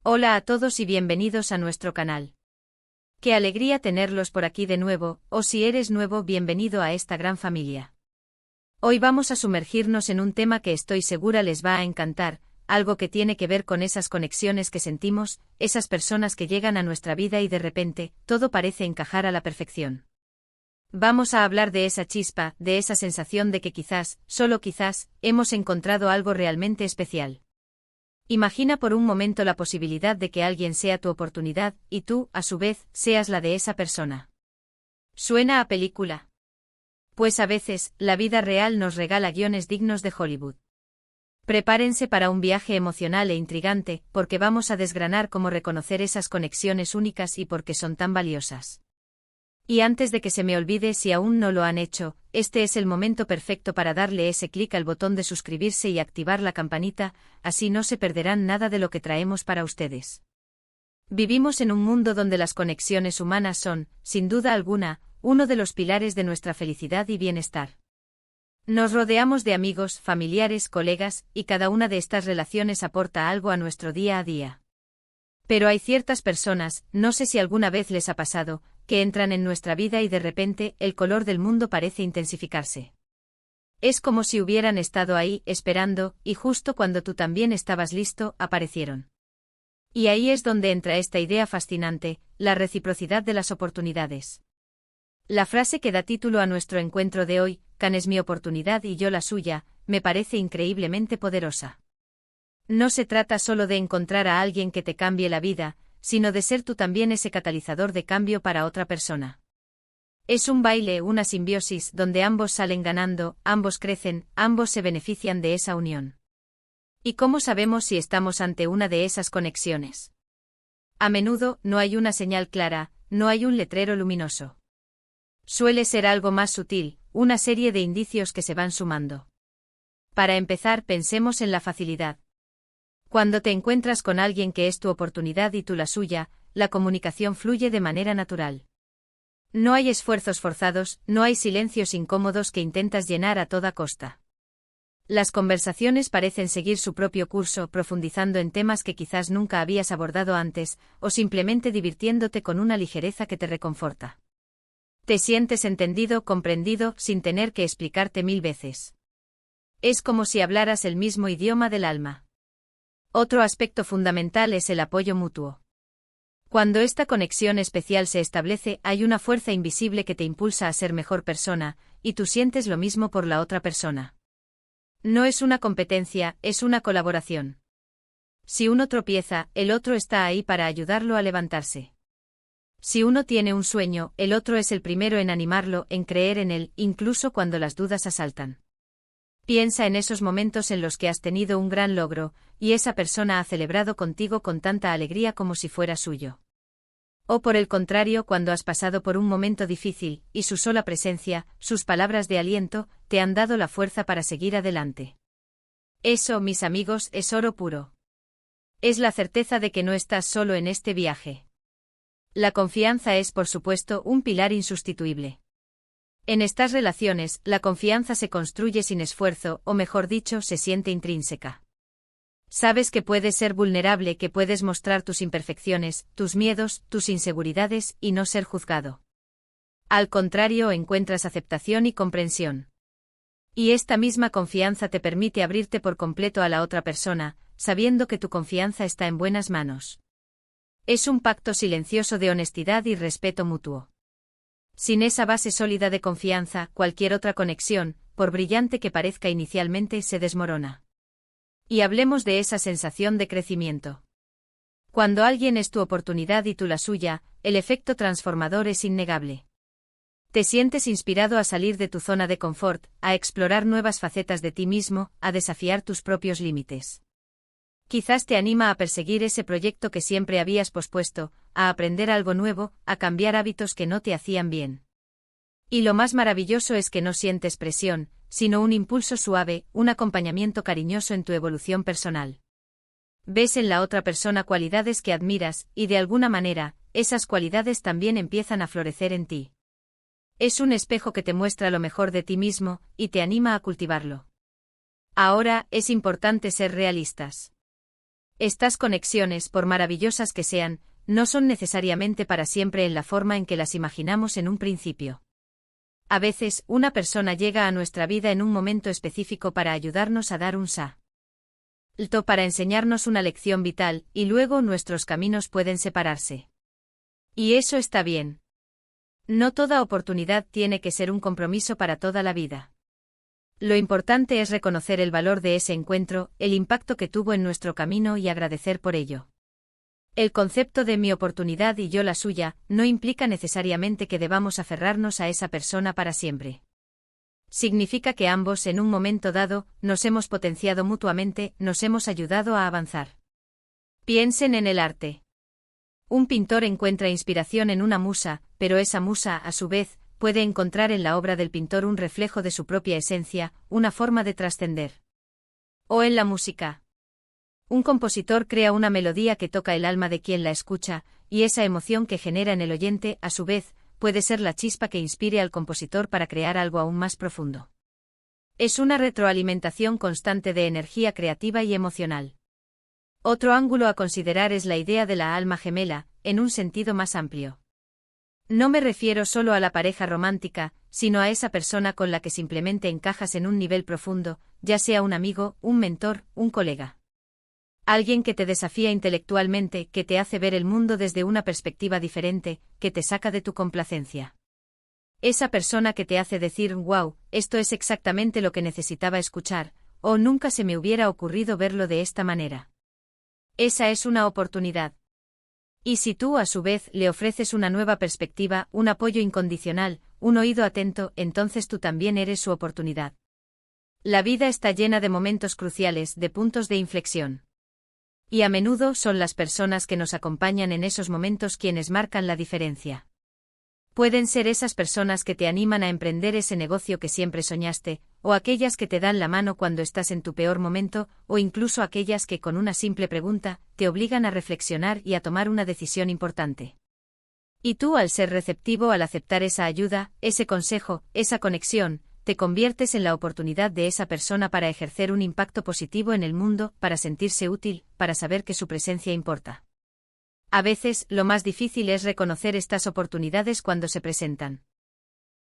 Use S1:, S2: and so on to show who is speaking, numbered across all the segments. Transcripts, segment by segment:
S1: Hola a todos y bienvenidos a nuestro canal. Qué alegría tenerlos por aquí de nuevo, o si eres nuevo, bienvenido a esta gran familia. Hoy vamos a sumergirnos en un tema que estoy segura les va a encantar, algo que tiene que ver con esas conexiones que sentimos, esas personas que llegan a nuestra vida y de repente, todo parece encajar a la perfección. Vamos a hablar de esa chispa, de esa sensación de que quizás, solo quizás, hemos encontrado algo realmente especial. Imagina por un momento la posibilidad de que alguien sea tu oportunidad, y tú, a su vez, seas la de esa persona. ¿Suena a película? Pues a veces, la vida real nos regala guiones dignos de Hollywood. Prepárense para un viaje emocional e intrigante, porque vamos a desgranar cómo reconocer esas conexiones únicas y por qué son tan valiosas. Y antes de que se me olvide, si aún no lo han hecho, este es el momento perfecto para darle ese clic al botón de suscribirse y activar la campanita, así no se perderán nada de lo que traemos para ustedes. Vivimos en un mundo donde las conexiones humanas son, sin duda alguna, uno de los pilares de nuestra felicidad y bienestar. Nos rodeamos de amigos, familiares, colegas, y cada una de estas relaciones aporta algo a nuestro día a día. Pero hay ciertas personas, no sé si alguna vez les ha pasado, que entran en nuestra vida y de repente, el color del mundo parece intensificarse. Es como si hubieran estado ahí, esperando, y justo cuando tú también estabas listo, aparecieron. Y ahí es donde entra esta idea fascinante, la reciprocidad de las oportunidades. La frase que da título a nuestro encuentro de hoy, Can es mi oportunidad y yo la suya, me parece increíblemente poderosa. No se trata solo de encontrar a alguien que te cambie la vida, sino de ser tú también ese catalizador de cambio para otra persona. Es un baile, una simbiosis, donde ambos salen ganando, ambos crecen, ambos se benefician de esa unión. ¿Y cómo sabemos si estamos ante una de esas conexiones? A menudo, no hay una señal clara, no hay un letrero luminoso. Suele ser algo más sutil, una serie de indicios que se van sumando. Para empezar, pensemos en la facilidad. Cuando te encuentras con alguien que es tu oportunidad y tú la suya, la comunicación fluye de manera natural. No hay esfuerzos forzados, no hay silencios incómodos que intentas llenar a toda costa. Las conversaciones parecen seguir su propio curso, profundizando en temas que quizás nunca habías abordado antes, o simplemente divirtiéndote con una ligereza que te reconforta. Te sientes entendido, comprendido, sin tener que explicarte 1000 veces. Es como si hablaras el mismo idioma del alma. Otro aspecto fundamental es el apoyo mutuo. Cuando esta conexión especial se establece, hay una fuerza invisible que te impulsa a ser mejor persona, y tú sientes lo mismo por la otra persona. No es una competencia, es una colaboración. Si uno tropieza, el otro está ahí para ayudarlo a levantarse. Si uno tiene un sueño, el otro es el primero en animarlo, en creer en él, incluso cuando las dudas asaltan. Piensa en esos momentos en los que has tenido un gran logro, y esa persona ha celebrado contigo con tanta alegría como si fuera suyo. O por el contrario, cuando has pasado por un momento difícil, y su sola presencia, sus palabras de aliento, te han dado la fuerza para seguir adelante. Eso, mis amigos, es oro puro. Es la certeza de que no estás solo en este viaje. La confianza es, por supuesto, un pilar insustituible. En estas relaciones, la confianza se construye sin esfuerzo, o mejor dicho, se siente intrínseca. Sabes que puedes ser vulnerable, que puedes mostrar tus imperfecciones, tus miedos, tus inseguridades, y no ser juzgado. Al contrario, encuentras aceptación y comprensión. Y esta misma confianza te permite abrirte por completo a la otra persona, sabiendo que tu confianza está en buenas manos. Es un pacto silencioso de honestidad y respeto mutuo. Sin esa base sólida de confianza, cualquier otra conexión, por brillante que parezca inicialmente, se desmorona. Y hablemos de esa sensación de crecimiento. Cuando alguien es tu oportunidad y tú la suya, el efecto transformador es innegable. Te sientes inspirado a salir de tu zona de confort, a explorar nuevas facetas de ti mismo, a desafiar tus propios límites. Quizás te anima a perseguir ese proyecto que siempre habías pospuesto, a aprender algo nuevo, a cambiar hábitos que no te hacían bien. Y lo más maravilloso es que no sientes presión, sino un impulso suave, un acompañamiento cariñoso en tu evolución personal. Ves en la otra persona cualidades que admiras, y de alguna manera, esas cualidades también empiezan a florecer en ti. Es un espejo que te muestra lo mejor de ti mismo, y te anima a cultivarlo. Ahora, es importante ser realistas. Estas conexiones, por maravillosas que sean, no son necesariamente para siempre en la forma en que las imaginamos en un principio. A veces, una persona llega a nuestra vida en un momento específico para ayudarnos a dar un salto, para enseñarnos una lección vital, y luego nuestros caminos pueden separarse. Y eso está bien. No toda oportunidad tiene que ser un compromiso para toda la vida. Lo importante es reconocer el valor de ese encuentro, el impacto que tuvo en nuestro camino y agradecer por ello. El concepto de mi oportunidad y yo la suya no implica necesariamente que debamos aferrarnos a esa persona para siempre. Significa que ambos en un momento dado nos hemos potenciado mutuamente, nos hemos ayudado a avanzar. Piensen en el arte. Un pintor encuentra inspiración en una musa, pero esa musa, a su vez, puede encontrar en la obra del pintor un reflejo de su propia esencia, una forma de trascender. O en la música. Un compositor crea una melodía que toca el alma de quien la escucha, y esa emoción que genera en el oyente, a su vez, puede ser la chispa que inspire al compositor para crear algo aún más profundo. Es una retroalimentación constante de energía creativa y emocional. Otro ángulo a considerar es la idea de la alma gemela, en un sentido más amplio. No me refiero solo a la pareja romántica, sino a esa persona con la que simplemente encajas en un nivel profundo, ya sea un amigo, un mentor, un colega. Alguien que te desafía intelectualmente, que te hace ver el mundo desde una perspectiva diferente, que te saca de tu complacencia. Esa persona que te hace decir, wow, esto es exactamente lo que necesitaba escuchar, o nunca se me hubiera ocurrido verlo de esta manera. Esa es una oportunidad. Y si tú, a su vez, le ofreces una nueva perspectiva, un apoyo incondicional, un oído atento, entonces tú también eres su oportunidad. La vida está llena de momentos cruciales, de puntos de inflexión. Y a menudo son las personas que nos acompañan en esos momentos quienes marcan la diferencia. Pueden ser esas personas que te animan a emprender ese negocio que siempre soñaste, o aquellas que te dan la mano cuando estás en tu peor momento, o incluso aquellas que con una simple pregunta, te obligan a reflexionar y a tomar una decisión importante. Y tú, al ser receptivo al aceptar esa ayuda, ese consejo, esa conexión, te conviertes en la oportunidad de esa persona para ejercer un impacto positivo en el mundo, para sentirse útil, para saber que su presencia importa. A veces, lo más difícil es reconocer estas oportunidades cuando se presentan.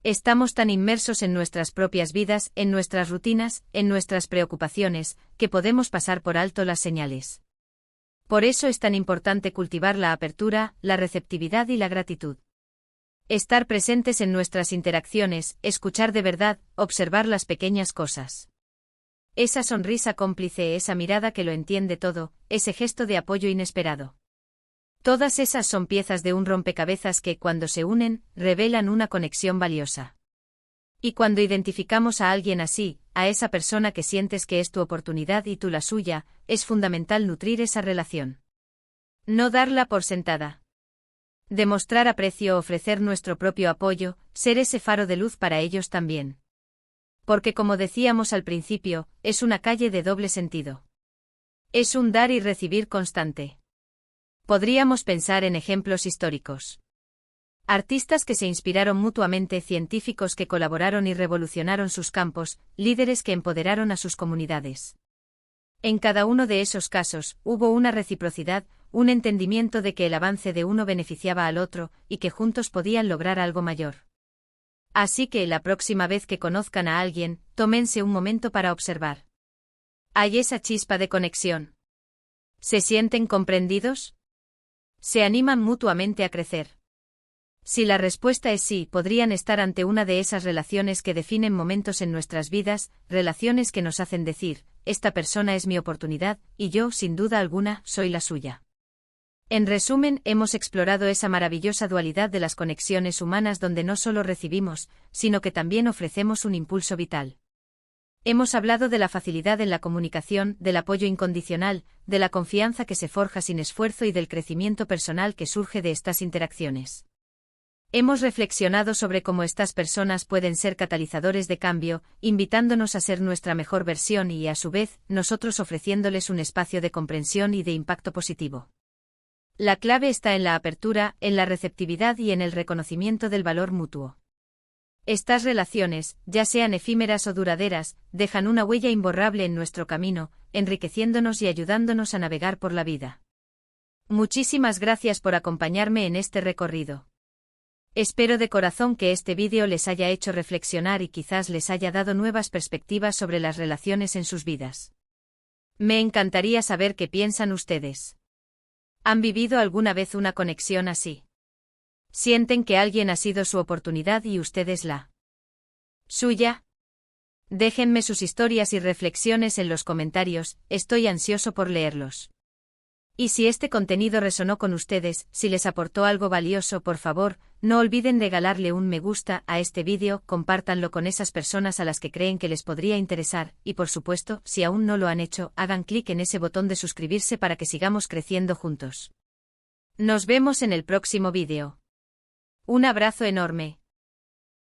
S1: Estamos tan inmersos en nuestras propias vidas, en nuestras rutinas, en nuestras preocupaciones, que podemos pasar por alto las señales. Por eso es tan importante cultivar la apertura, la receptividad y la gratitud. Estar presentes en nuestras interacciones, escuchar de verdad, observar las pequeñas cosas. Esa sonrisa cómplice, esa mirada que lo entiende todo, ese gesto de apoyo inesperado. Todas esas son piezas de un rompecabezas que, cuando se unen, revelan una conexión valiosa. Y cuando identificamos a alguien así, a esa persona que sientes que es tu oportunidad y tú la suya, es fundamental nutrir esa relación. No darla por sentada. Demostrar aprecio, ofrecer nuestro propio apoyo, ser ese faro de luz para ellos también. Porque como decíamos al principio, es una calle de doble sentido. Es un dar y recibir constante. Podríamos pensar en ejemplos históricos. Artistas que se inspiraron mutuamente, científicos que colaboraron y revolucionaron sus campos, líderes que empoderaron a sus comunidades. En cada uno de esos casos, hubo una reciprocidad, un entendimiento de que el avance de uno beneficiaba al otro, y que juntos podían lograr algo mayor. Así que la próxima vez que conozcan a alguien, tómense un momento para observar. ¿Hay esa chispa de conexión? ¿Se sienten comprendidos? ¿Se animan mutuamente a crecer? Si la respuesta es sí, podrían estar ante una de esas relaciones que definen momentos en nuestras vidas, relaciones que nos hacen decir, esta persona es mi oportunidad, y yo, sin duda alguna, soy la suya. En resumen, hemos explorado esa maravillosa dualidad de las conexiones humanas donde no solo recibimos, sino que también ofrecemos un impulso vital. Hemos hablado de la facilidad en la comunicación, del apoyo incondicional, de la confianza que se forja sin esfuerzo y del crecimiento personal que surge de estas interacciones. Hemos reflexionado sobre cómo estas personas pueden ser catalizadores de cambio, invitándonos a ser nuestra mejor versión y, a su vez, nosotros ofreciéndoles un espacio de comprensión y de impacto positivo. La clave está en la apertura, en la receptividad y en el reconocimiento del valor mutuo. Estas relaciones, ya sean efímeras o duraderas, dejan una huella imborrable en nuestro camino, enriqueciéndonos y ayudándonos a navegar por la vida. Muchísimas gracias por acompañarme en este recorrido. Espero de corazón que este vídeo les haya hecho reflexionar y quizás les haya dado nuevas perspectivas sobre las relaciones en sus vidas. Me encantaría saber qué piensan ustedes. ¿Han vivido alguna vez una conexión así? ¿Sienten que alguien ha sido su oportunidad y ustedes la suya? Déjenme sus historias y reflexiones en los comentarios, estoy ansioso por leerlos. Y si este contenido resonó con ustedes, si les aportó algo valioso, por favor, no olviden regalarle un me gusta a este vídeo, compártanlo con esas personas a las que creen que les podría interesar, y por supuesto, si aún no lo han hecho, hagan clic en ese botón de suscribirse para que sigamos creciendo juntos. Nos vemos en el próximo vídeo. Un abrazo enorme.